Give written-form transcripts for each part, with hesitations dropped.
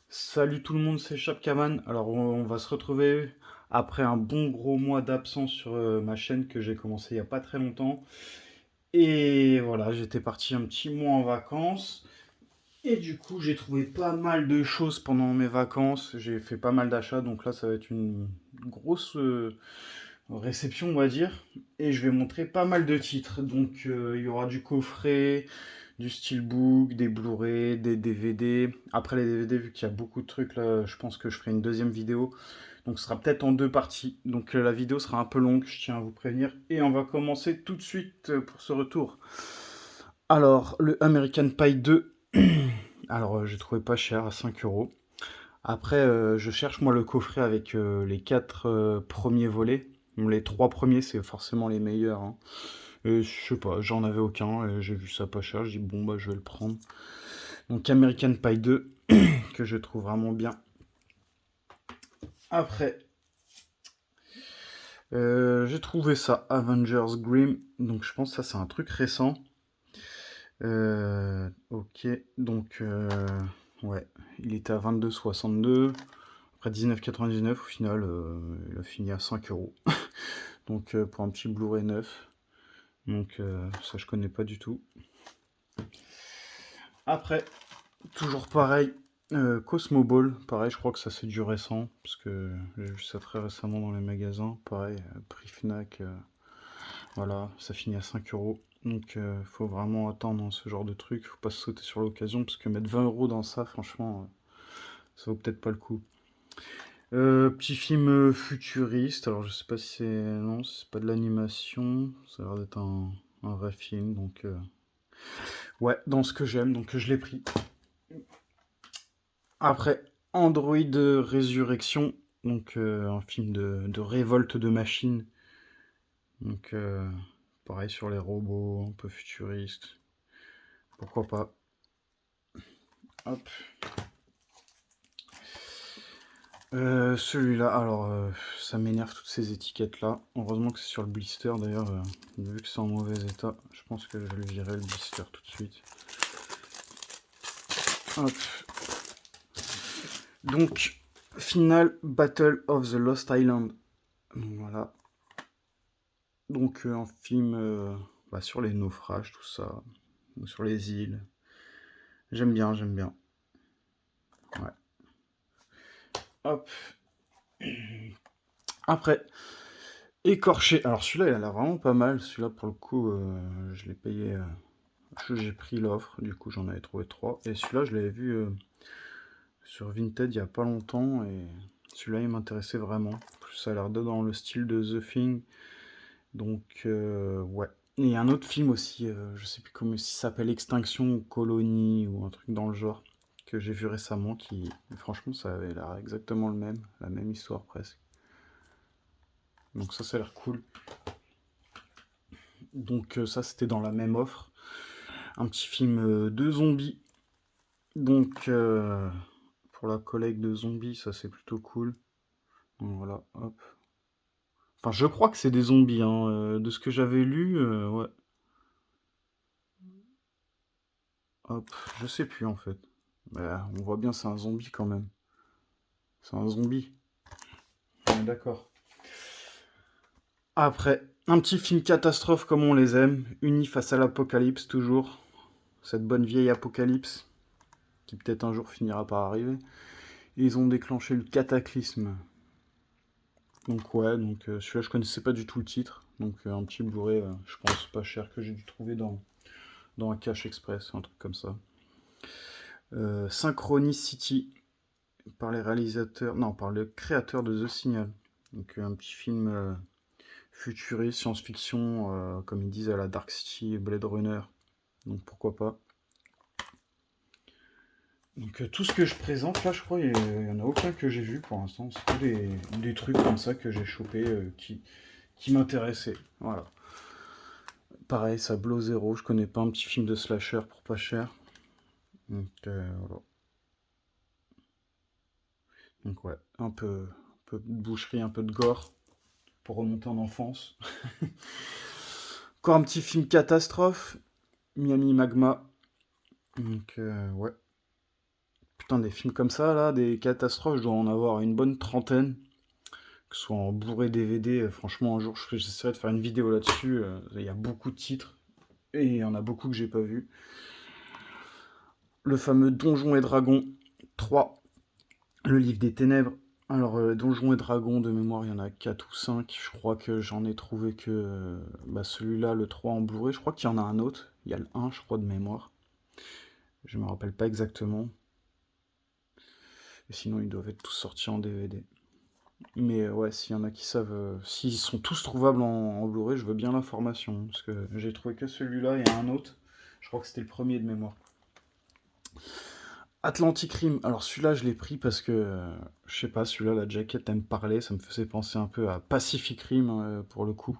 Salut tout le monde, c'est Chapkaman. Alors on va se retrouver après un bon gros mois d'absence sur ma chaîne que j'ai commencé il y a pas très longtemps. Et voilà, j'étais parti un petit mois en vacances. Et du coup, j'ai trouvé pas mal de choses pendant mes vacances. J'ai fait pas mal d'achats, donc là, ça va être une grosse réception, on va dire. Et je vais montrer pas mal de titres. Donc il y aura du coffret, du steelbook, des Blu-ray, des DVD. Après les DVD, vu qu'il y a beaucoup de trucs là, je pense que je ferai une deuxième vidéo. Donc ce sera peut-être en deux parties. Donc la vidéo sera un peu longue, je tiens à vous prévenir. Et on va commencer tout de suite pour ce retour. Alors, le American Pie 2. Alors, j'ai trouvé pas cher, à 5 euros. Après, je cherche moi le coffret avec les 4 premiers volets. Bon, les 3 premiers, c'est forcément les meilleurs, hein. Et je sais pas, j'en avais aucun, et j'ai vu ça pas cher, j'ai dit bon bah je vais le prendre. Donc American Pie 2, que je trouve vraiment bien. Après, j'ai trouvé ça, Avengers Grimm, donc je pense que ça c'est un truc récent. Ok, donc ouais, il était à 22,62. Après 19,99 au final, il a fini à 5 euros. Donc pour un petit Blu-ray neuf. Donc ça je connais pas du tout. Après, toujours pareil, Cosmo Ball, pareil, je crois que ça c'est du récent, parce que j'ai vu ça très récemment dans les magasins. Pareil, prix Fnac, voilà, ça finit à 5 euros. Donc faut vraiment attendre hein, ce genre de truc, faut pas se sauter sur l'occasion, parce que mettre 20 euros dans ça, franchement, ça vaut peut-être pas le coup. Petit film futuriste, alors je sais pas si c'est. Non, c'est pas de l'animation, ça a l'air d'être un vrai film, donc. Ouais, dans ce que j'aime, donc je l'ai pris. Après, Android Résurrection, donc un film de révolte de machines. Donc pareil sur les robots, un peu futuriste. Pourquoi pas. Hop. Celui-là, alors ça m'énerve toutes ces étiquettes là. Heureusement que c'est sur le blister d'ailleurs, vu que c'est en mauvais état, je pense que je vais le virer le blister tout de suite. Hop. Donc, Final Battle of the Lost Island. Donc, voilà. Donc un film bah, sur les naufrages, tout ça, sur les îles. J'aime bien, j'aime bien. Ouais. Hop. Après, Écorché. Alors celui-là, il a l'air vraiment pas mal. Celui-là, pour le coup, je l'ai payé. J'ai pris l'offre, du coup j'en avais trouvé trois. Et celui-là, je l'avais vu sur Vinted il y a pas longtemps. Et celui-là, il m'intéressait vraiment. En plus, ça a l'air dans le style de The Thing. Donc, ouais. Et il y a un autre film aussi, je sais plus comment il s'appelle, Extinction ou Colonie ou un truc dans le genre, que j'ai vu récemment, qui, franchement, ça avait l'air exactement le même, la même histoire presque. Donc ça a l'air cool. Donc ça, c'était dans la même offre. Un petit film de zombies. Donc, pour la collègue de zombies, ça c'est plutôt cool. Donc voilà, hop. Enfin, je crois que c'est des zombies, hein. De ce que j'avais lu, ouais. Hop, je sais plus en fait. Bah, on voit bien, c'est un zombie quand même. C'est un zombie. On est d'accord. Après, un petit film catastrophe comme on les aime. Unis face à l'apocalypse, toujours. Cette bonne vieille apocalypse. Qui peut-être un jour finira par arriver. Ils ont déclenché le cataclysme. Donc ouais, donc celui-là je connaissais pas du tout le titre. Donc un petit Blu-ray, je pense pas cher, que j'ai dû trouver dans un Cash Express, un truc comme ça. Synchronicity, par les réalisateurs, non, par le créateur de The Signal. Donc un petit film futuriste, science-fiction, comme ils disent à la Dark City et Blade Runner. Donc pourquoi pas. Donc tout ce que je présente là, je crois, il y en a aucun que j'ai vu pour l'instant. C'est que des trucs comme ça que j'ai chopé qui m'intéressaient. Voilà. Pareil, ça Blow Zero, je connais pas, un petit film de slasher pour pas cher. Donc voilà. Donc ouais, un peu de boucherie, un peu de gore pour remonter en enfance. Encore un petit film catastrophe, Miami Magma. Donc ouais, Putain, des films comme ça, là, des catastrophes, je dois en avoir une bonne trentaine. Que ce soit en Blu-ray DVD, franchement, un jour, j'essaierai de faire une vidéo là-dessus. Il y a beaucoup de titres, et il y en a beaucoup que j'ai pas vu. Le fameux Donjons et Dragons 3, le livre des ténèbres. Alors, Donjons et Dragons, de mémoire, il y en a 4 ou 5. Je crois que j'en ai trouvé que celui-là, le 3 en Blu-ray. Je crois qu'il y en a un autre. Il y a le 1, je crois, de mémoire. Je me rappelle pas exactement. Et sinon, ils doivent être tous sortis en DVD. Mais ouais, s'il y en a qui savent, s'ils sont tous trouvables en Blu-ray, je veux bien l'information. Parce que j'ai trouvé que celui-là et un autre. Je crois que c'était le premier de mémoire. Atlantic Rim. Alors celui-là, je l'ai pris parce que, je sais pas, celui-là, la jaquette, elle me parlait. Ça me faisait penser un peu à Pacific Rim, pour le coup.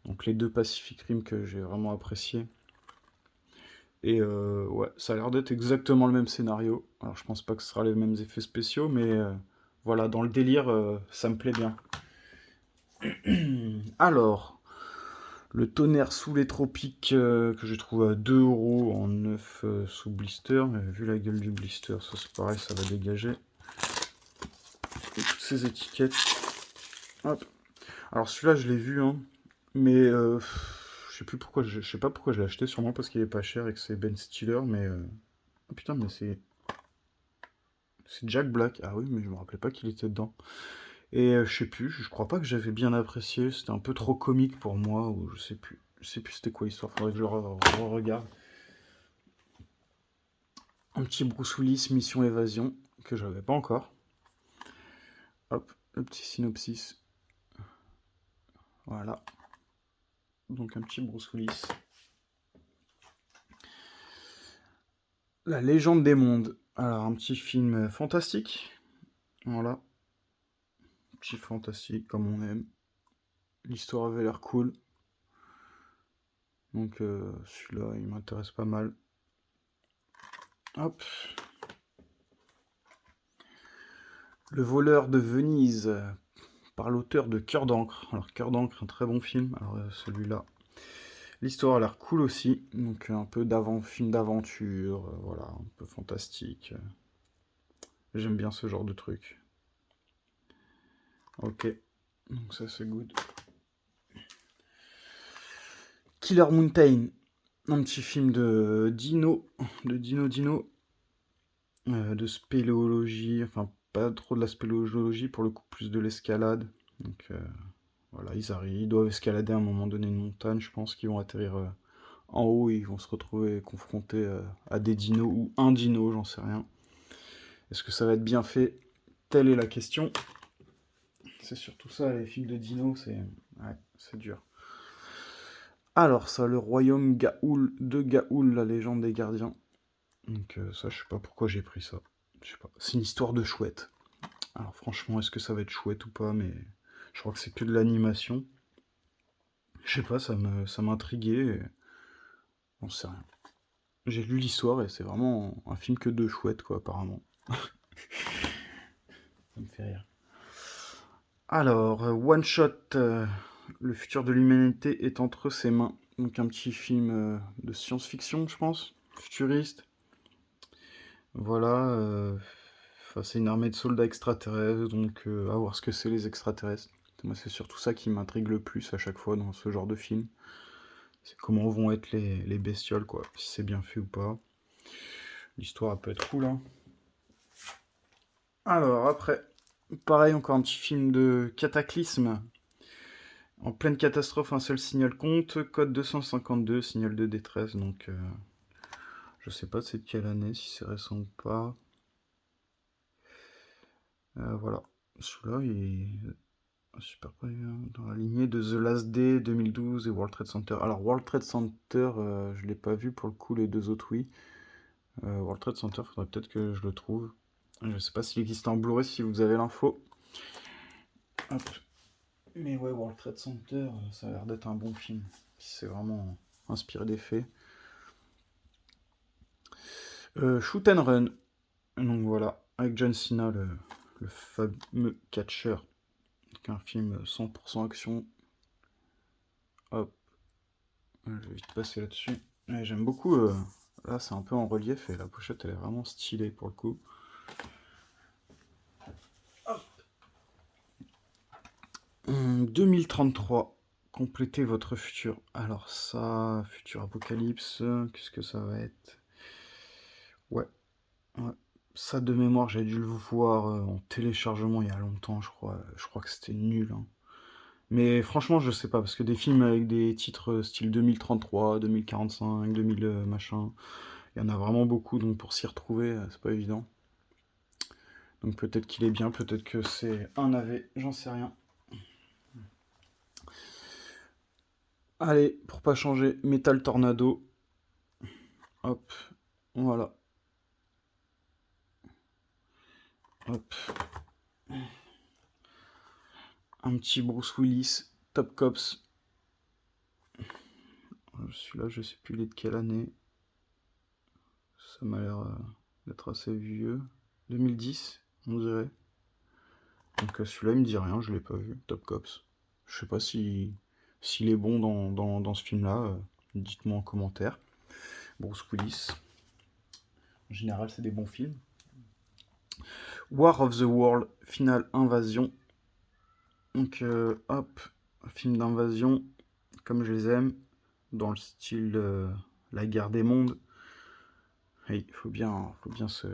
Donc les deux Pacific Rim que j'ai vraiment appréciés. Et ouais, ça a l'air d'être exactement le même scénario. Alors je pense pas que ce sera les mêmes effets spéciaux, mais voilà, dans le délire, ça me plaît bien. Alors, le tonnerre sous les tropiques que j'ai trouvé à 2 € en 9 sous blister. Mais vu la gueule du blister, ça c'est pareil, ça va dégager. Et toutes ces étiquettes. Hop. Alors celui-là, je l'ai vu, hein, mais je sais plus pourquoi, je sais pas pourquoi je l'ai acheté, sûrement parce qu'il est pas cher et que c'est Ben Stiller, mais oh, putain, mais c'est Jack Black. Ah oui, mais je me rappelais pas qu'il était dedans. Et je sais plus, je crois pas que j'avais bien apprécié, c'était un peu trop comique pour moi, ou je sais plus. Je sais plus c'était quoi l'histoire, faudrait que je le re-regarde. Un petit Bruce Willis, Mission Évasion, que j'avais pas encore. Hop, le petit synopsis. Voilà. Donc un petit Bruce Willis. La légende des mondes. Alors un petit film fantastique. Voilà. Petit fantastique comme on aime. L'histoire avait l'air cool. Donc celui-là, il m'intéresse pas mal. Hop. Le voleur de Venise, par l'auteur de Cœur d'encre. Alors Cœur d'encre, un très bon film. Alors celui-là. L'histoire a l'air cool aussi. Donc un peu film d'aventure, voilà, un peu fantastique. J'aime bien ce genre de truc. Ok. Donc ça c'est good. Killer Mountain. Un petit film de Dino. De Dino. De spéléologie. Enfin, pas trop de la spéléologie, pour le coup, plus de l'escalade. Donc voilà, ils doivent escalader à un moment donné une montagne, je pense qu'ils vont atterrir en haut et ils vont se retrouver confrontés à des dinos ou un dino, j'en sais rien. Est-ce que ça va être bien fait? Telle est la question. C'est surtout ça, les films de dinos, c'est dur. Alors ça, le royaume Gaoul de Gaoul, la légende des gardiens. Donc ça, je sais pas pourquoi j'ai pris ça. Je sais pas. C'est une histoire de chouette. Alors franchement, est-ce que ça va être chouette ou pas? Mais je crois que c'est que de l'animation. Je sais pas, ça m'intriguait. On sait rien. J'ai lu l'histoire et c'est vraiment un film que de chouette, quoi, apparemment. Ça me fait rire. Alors, One Shot, le futur de l'humanité est entre ses mains. Donc un petit film de science-fiction, je pense, futuriste. Voilà, c'est une armée de soldats extraterrestres, donc à voir ce que c'est les extraterrestres. Moi, c'est surtout ça qui m'intrigue le plus à chaque fois dans ce genre de film. C'est comment vont être les bestioles, quoi, si c'est bien fait ou pas. L'histoire, elle peut être cool, hein. Alors, après, pareil, encore un petit film de cataclysme. En pleine catastrophe, un seul signal compte. Code 252, signal de détresse. Donc, je sais pas c'est de quelle année, si c'est récent ou pas. Voilà. Celui-là, il est super dans la lignée de The Last Day 2012 et World Trade Center. Alors, World Trade Center, je l'ai pas vu pour le coup, les deux autres, oui. World Trade Center, faudrait peut-être que je le trouve. Je sais pas s'il existe en Blu-ray, si vous avez l'info. Hop. Mais ouais, World Trade Center, ça a l'air d'être un bon film. C'est vraiment inspiré des faits. Shoot and Run. Donc voilà, avec John Cena, le fameux catcher. Donc un film 100% action. Hop. Je vais vite passer là-dessus. Ouais, j'aime beaucoup. Là, c'est un peu en relief et la pochette, elle est vraiment stylée pour le coup. Donc 2033, complétez votre futur. Alors ça, futur apocalypse, qu'est-ce que ça va être? Ouais, ouais. Ça de mémoire, j'ai dû le voir en téléchargement il y a longtemps, je crois. Je crois que c'était nul, hein. Mais franchement, je sais pas, parce que des films avec des titres style 2033, 2045, 2000 machin, il y en a vraiment beaucoup, donc pour s'y retrouver, c'est pas évident. Donc peut-être qu'il est bien, peut-être que c'est un AV, j'en sais rien. Allez, pour pas changer, Metal Tornado. Hop, voilà. Hop. Un petit Bruce Willis, Top Cops. Celui-là, je sais plus il est de quelle année. Ça m'a l'air d'être assez vieux. 2010, on dirait. Donc celui-là, il me dit rien, je l'ai pas vu. Top Cops. Je sais pas si s'il est bon dans ce film-là. Dites-moi en commentaire. Bruce Willis. En général, c'est des bons films. War of the World, Final Invasion. Donc hop, film d'invasion, comme je les aime, dans le style La guerre des mondes. Et il faut bien se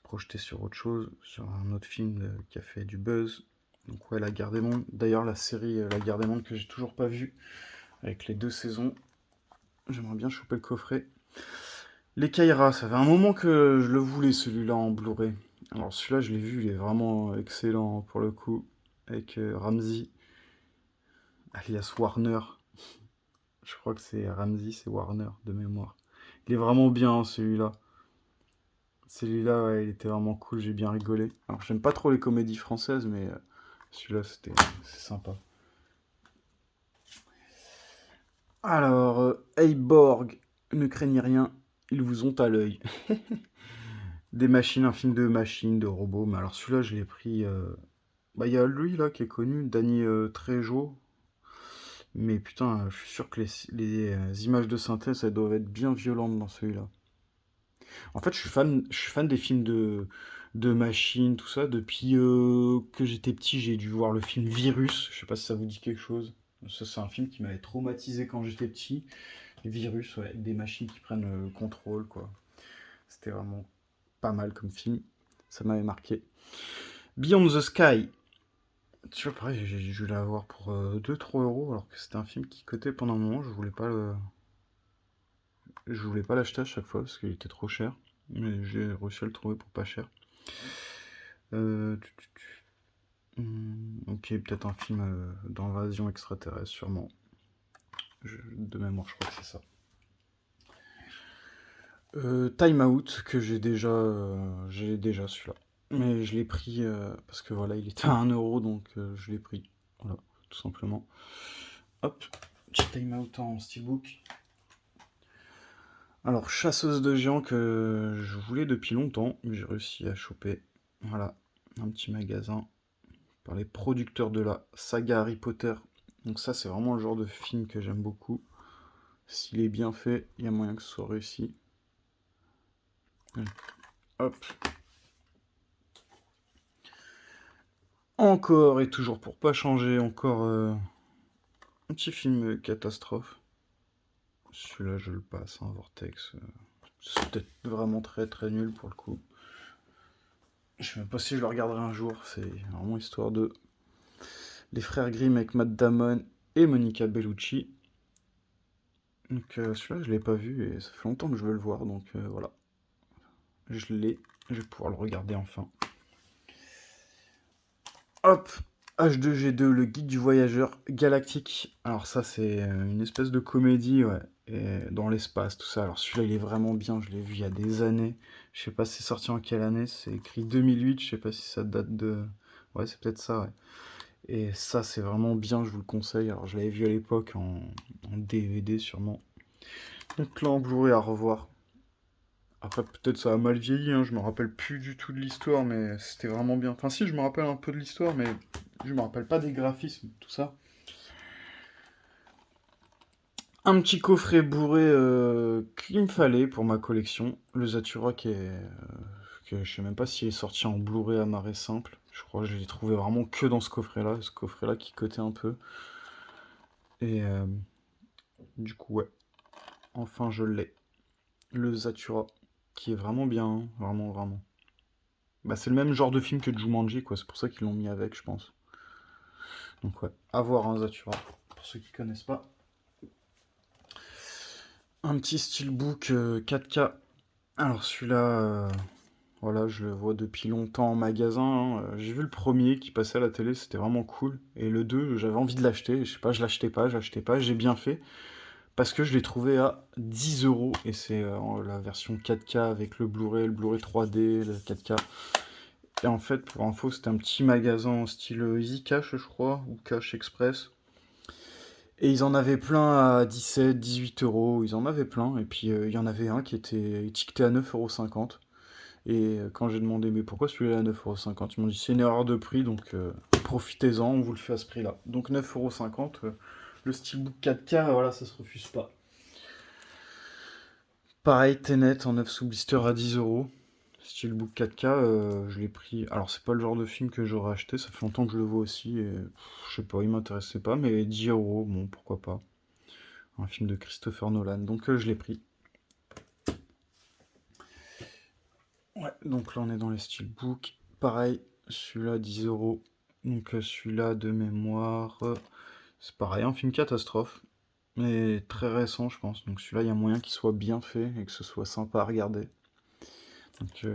projeter sur autre chose, sur un autre film qui a fait du buzz. Donc ouais, La guerre des mondes. D'ailleurs, la série La guerre des mondes que j'ai toujours pas vue, avec les 2 saisons. J'aimerais bien choper le coffret. Les Kaira, ça fait un moment que je le voulais celui-là en Blu-ray. Alors celui-là, je l'ai vu, il est vraiment excellent pour le coup, avec Ramsey, alias Warner. Je crois que c'est Ramsey, c'est Warner de mémoire. Il est vraiment bien celui-là. Celui-là, ouais, il était vraiment cool, j'ai bien rigolé. Alors j'aime pas trop les comédies françaises, mais celui-là, c'est sympa. Alors, hey Borg, ne craignez rien, ils vous ont à l'œil. Des machines, un film de machines, de robots. Mais alors celui-là, je l'ai pris. Bah, il y a lui là qui est connu, Danny Trejo. Mais putain, je suis sûr que les images de synthèse, elles doivent être bien violentes dans celui-là. En fait, je suis fan des films de machines, tout ça. Depuis que j'étais petit, j'ai dû voir le film Virus. Je sais pas si ça vous dit quelque chose. Ça, c'est un film qui m'avait traumatisé quand j'étais petit. Virus, ouais, avec des machines qui prennent le contrôle, quoi. C'était vraiment pas mal comme film. Ça m'avait marqué. Beyond the Sky. Tu vois, pareil, j'ai dû l'avoir pour 2-3 euros, alors que c'était un film qui cotait pendant un moment. Je voulais pas l'acheter à chaque fois parce qu'il était trop cher. Mais j'ai réussi à le trouver pour pas cher. Ok, peut-être un film d'invasion extraterrestre, sûrement. De mémoire, je crois que c'est ça. Time Out, que j'ai déjà celui-là. Mais je l'ai pris parce que voilà, il était à 1 euro, donc je l'ai pris. Voilà, tout simplement. Hop, petit Time Out en steelbook. Alors, Chasseuse de géants que je voulais depuis longtemps, mais j'ai réussi à choper. Voilà, un petit magasin par les producteurs de la saga Harry Potter. Donc ça, c'est vraiment le genre de film que j'aime beaucoup. S'il est bien fait, il y a moyen que ce soit réussi. Hop. Encore et toujours pour pas changer, encore un petit film catastrophe. Celui-là, je le passe, hein, Vortex. C'est peut-être vraiment très très nul pour le coup. Je sais même pas si je le regarderai un jour. C'est vraiment histoire de les frères Grimm avec Matt Damon et Monica Bellucci. Donc celui-là, je l'ai pas vu et ça fait longtemps que je veux le voir. Donc voilà, je l'ai. Je vais pouvoir le regarder enfin. Hop, H2G2, le guide du voyageur galactique. Alors ça, c'est une espèce de comédie, ouais, et dans l'espace, tout ça. Alors celui-là, il est vraiment bien, je l'ai vu il y a des années. Je sais pas si c'est sorti en quelle année, c'est écrit 2008, je sais pas si ça date de... Ouais, c'est peut-être ça, ouais. Et ça, c'est vraiment bien, je vous le conseille. Alors je l'avais vu à l'époque en DVD sûrement. Donc là, en Blu-ray à revoir. Après, peut-être ça a mal vieilli, hein, je me rappelle plus du tout de l'histoire, mais c'était vraiment bien. Enfin, si, je me rappelle un peu de l'histoire, mais je me rappelle pas des graphismes, tout ça. Un petit coffret bourré qu'il me fallait pour ma collection. Le Zathura que je sais même pas s'il est sorti en Blu-ray à marée simple. Je crois que je l'ai trouvé vraiment que dans ce coffret-là qui cotait un peu. Et du coup, ouais, enfin je l'ai. Le Zathura, qui est vraiment bien, hein, vraiment, vraiment. Bah, c'est le même genre de film que Jumanji, quoi. C'est pour ça qu'ils l'ont mis avec, je pense. Donc ouais, à voir un Zathura, pour ceux qui connaissent pas. Un petit steelbook 4K. Alors celui-là, voilà, je le vois depuis longtemps en magasin, hein. J'ai vu le premier qui passait à la télé, c'était vraiment cool. Et le 2, j'avais envie de l'acheter. Je sais pas, je l'achetais pas, j'achetais pas. J'ai bien fait. Parce que je l'ai trouvé à 10 euros. Et c'est la version 4K avec le Blu-ray 3D, le 4K. Et en fait, pour info, c'était un petit magasin en style Easy Cash, je crois, ou Cash Express. Et ils en avaient plein à 17, 18 euros, ils en avaient plein. Et puis il y en avait un qui était étiqueté à 9,50 €. Et quand j'ai demandé, mais pourquoi celui-là à 9,50 €, ils m'ont dit c'est une erreur de prix, donc profitez-en, on vous le fait à ce prix-là. Donc 9,50 €, le Steelbook 4K, voilà, ça se refuse pas. Pareil, Tenet en 9 sous blister à 10 euros. Steelbook 4K, je l'ai pris. Alors, c'est pas le genre de film que j'aurais acheté, ça fait longtemps que je le vois aussi. Et, je sais pas, il m'intéressait pas, mais 10 euros, bon, pourquoi pas. Un film de Christopher Nolan, donc je l'ai pris. Ouais, donc là on est dans les steelbooks. Pareil, celui-là 10 euros. Donc celui-là de mémoire, c'est pareil, un film catastrophe. Mais très récent, je pense. Donc celui-là, il y a moyen qu'il soit bien fait et que ce soit sympa à regarder. Donc,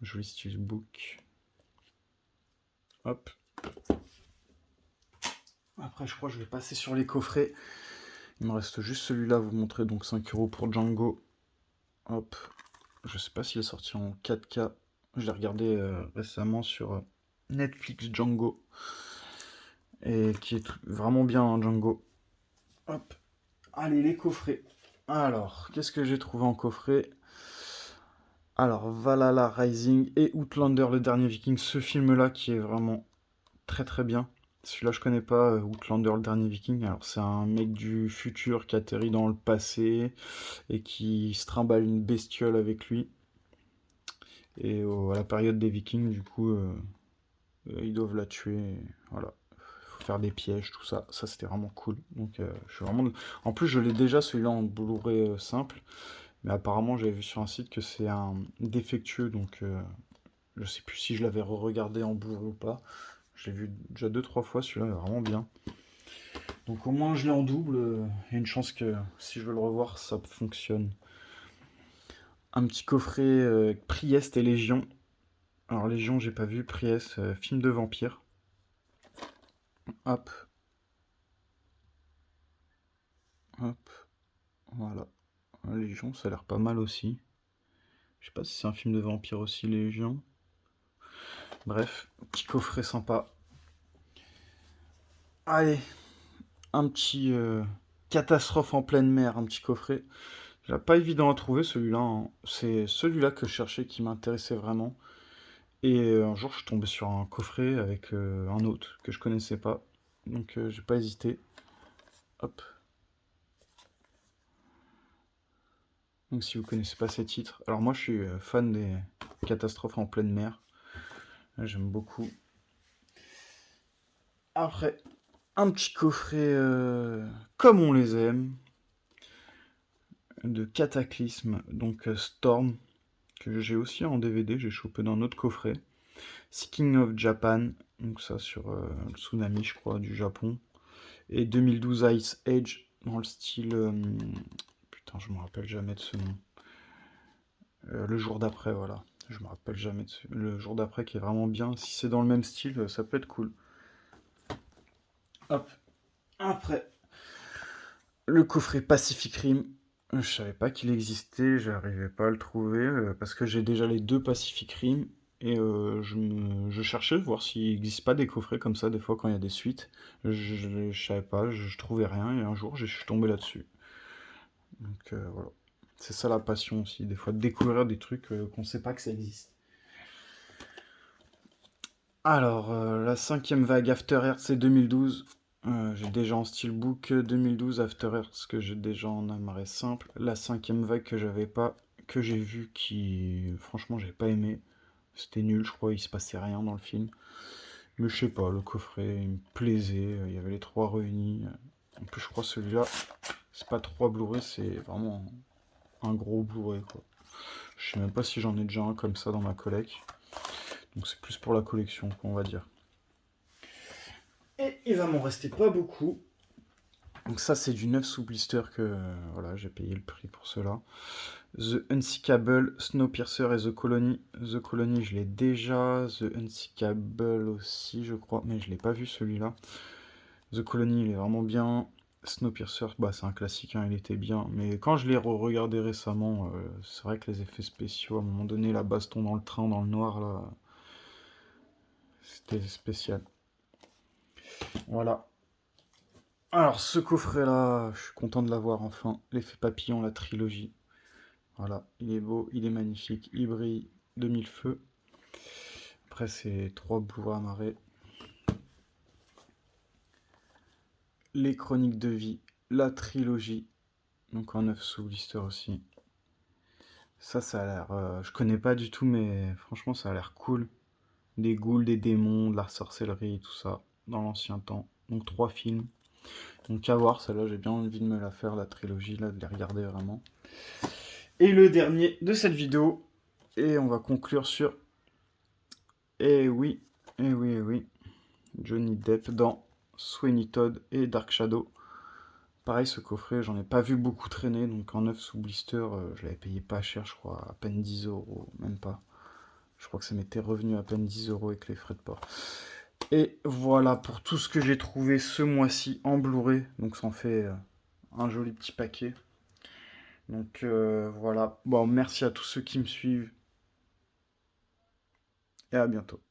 joli steelbook. Hop. Après, je crois que je vais passer sur les coffrets. Il me reste juste celui-là à vous montrer. Donc 5 euros pour Django. Hop. Je sais pas s'il est sorti en 4K. Je l'ai regardé récemment sur Netflix Django. Et qui est vraiment bien, hein, Django. Hop. Allez, les coffrets. Alors, qu'est-ce que j'ai trouvé en coffret? Alors, Valhalla Rising et Outlander, le dernier Viking. Ce film-là qui est vraiment très très bien. Celui-là, je connais pas, Outlander, le dernier Viking. Alors, c'est un mec du futur qui atterrit dans le passé et qui se trimballe une bestiole avec lui. Et à la période des Vikings, du coup, ils doivent la tuer. Voilà. Faut faire des pièges, tout ça. Ça, c'était vraiment cool. Donc, je suis vraiment. En plus, je l'ai déjà celui-là en Blu-ray simple. Mais apparemment, j'avais vu sur un site que c'est un défectueux. Donc, je sais plus si je l'avais re-regardé en Blu-ray ou pas. Je l'ai vu déjà deux trois fois, celui-là est vraiment bien. Donc au moins je l'ai en double, il y a une chance que si je veux le revoir, ça fonctionne. Un petit coffret Priest et Légion. Alors Légion, j'ai pas vu, Priest, film de vampire. Hop, hop, voilà. Légion, ça a l'air pas mal aussi. Je sais pas si c'est un film de vampire aussi, Légion. Bref, petit coffret sympa. Allez, un petit catastrophe en pleine mer, un petit coffret. Pas évident à trouver celui-là, hein. C'est celui-là que je cherchais qui m'intéressait vraiment. Et un jour, je suis tombé sur un coffret avec un autre que je connaissais pas. Donc, j'ai pas hésité. Hop. Donc, si vous connaissez pas ces titres. Alors, moi, je suis fan des catastrophes en pleine mer. J'aime beaucoup. Après, un petit coffret comme on les aime. De Cataclysme. Donc, Storm. Que j'ai aussi en DVD. J'ai chopé dans un autre coffret. Seeking of Japan. Donc, ça sur le tsunami, je crois, du Japon. Et 2012 Ice Age, dans le style. Putain, je me rappelle jamais de ce nom. Le jour d'après, voilà. Je me rappelle jamais de ce... Le jour d'après qui est vraiment bien. Si c'est dans le même style, ça peut être cool. Hop. Après, le coffret Pacific Rim. Je savais pas qu'il existait, j'arrivais pas à le trouver parce que j'ai déjà les deux Pacific Rim et je cherchais voir s'il n'existe pas des coffrets comme ça des fois quand il y a des suites. Je savais pas, je trouvais rien et un jour je suis tombé là-dessus. Donc voilà. C'est ça la passion aussi, des fois de découvrir des trucs qu'on sait pas que ça existe. Alors, la cinquième vague After Earth, c'est 2012. J'ai déjà en steelbook 2012 After Earth, que j'ai déjà en amarré simple. La cinquième vague que j'avais pas, que j'ai vu, qui franchement j'ai pas aimé. C'était nul, je crois, il se passait rien dans le film. Mais je sais pas, le coffret, il me plaisait, il y avait les trois réunis. En plus, je crois celui-là, c'est pas trois Blu-ray, c'est vraiment un gros Blu-ray, quoi. Je sais même pas si j'en ai déjà un comme ça dans ma collecte. Donc c'est plus pour la collection, quoi, on va dire. Et il va m'en rester pas beaucoup. Donc ça, c'est du 9 sous blister que voilà, j'ai payé le prix pour cela. The Unsinkable, Snowpiercer et The Colony. The Colony, je l'ai déjà. The Unsinkable aussi, je crois, mais je l'ai pas vu celui-là. The Colony, il est vraiment bien. Snowpiercer, bah, c'est un classique, hein, il était bien. Mais quand je l'ai regardé récemment, c'est vrai que les effets spéciaux, à un moment donné, la baston dans le train, dans le noir, là, c'était spécial. Voilà. Alors, ce coffret-là, je suis content de l'avoir enfin. L'effet papillon, la trilogie. Voilà, il est beau, il est magnifique, il brille de mille feux. Après, c'est trois Blu-ray amarrés. Les Chroniques de vie, la trilogie, donc en 9 sous blister aussi. Ça a l'air... je connais pas du tout, mais franchement, ça a l'air cool. Des ghouls, des démons, de la sorcellerie, tout ça, dans l'ancien temps. Donc 3 films. Donc à voir, celle-là, j'ai bien envie de me la faire, la trilogie, là, de les regarder vraiment. Et le dernier de cette vidéo, et on va conclure sur... Eh oui, eh oui, eh oui. Johnny Depp dans Sweeney Todd et Dark Shadow. Pareil, ce coffret, j'en ai pas vu beaucoup traîner, donc en 9 sous blister, je l'avais payé pas cher, je crois, à peine 10 euros, même pas. Je crois que ça m'était revenu à peine 10 euros avec les frais de port. Et voilà pour tout ce que j'ai trouvé ce mois-ci en Blu-ray, donc ça en fait un joli petit paquet. Donc voilà, bon, merci à tous ceux qui me suivent, et à bientôt.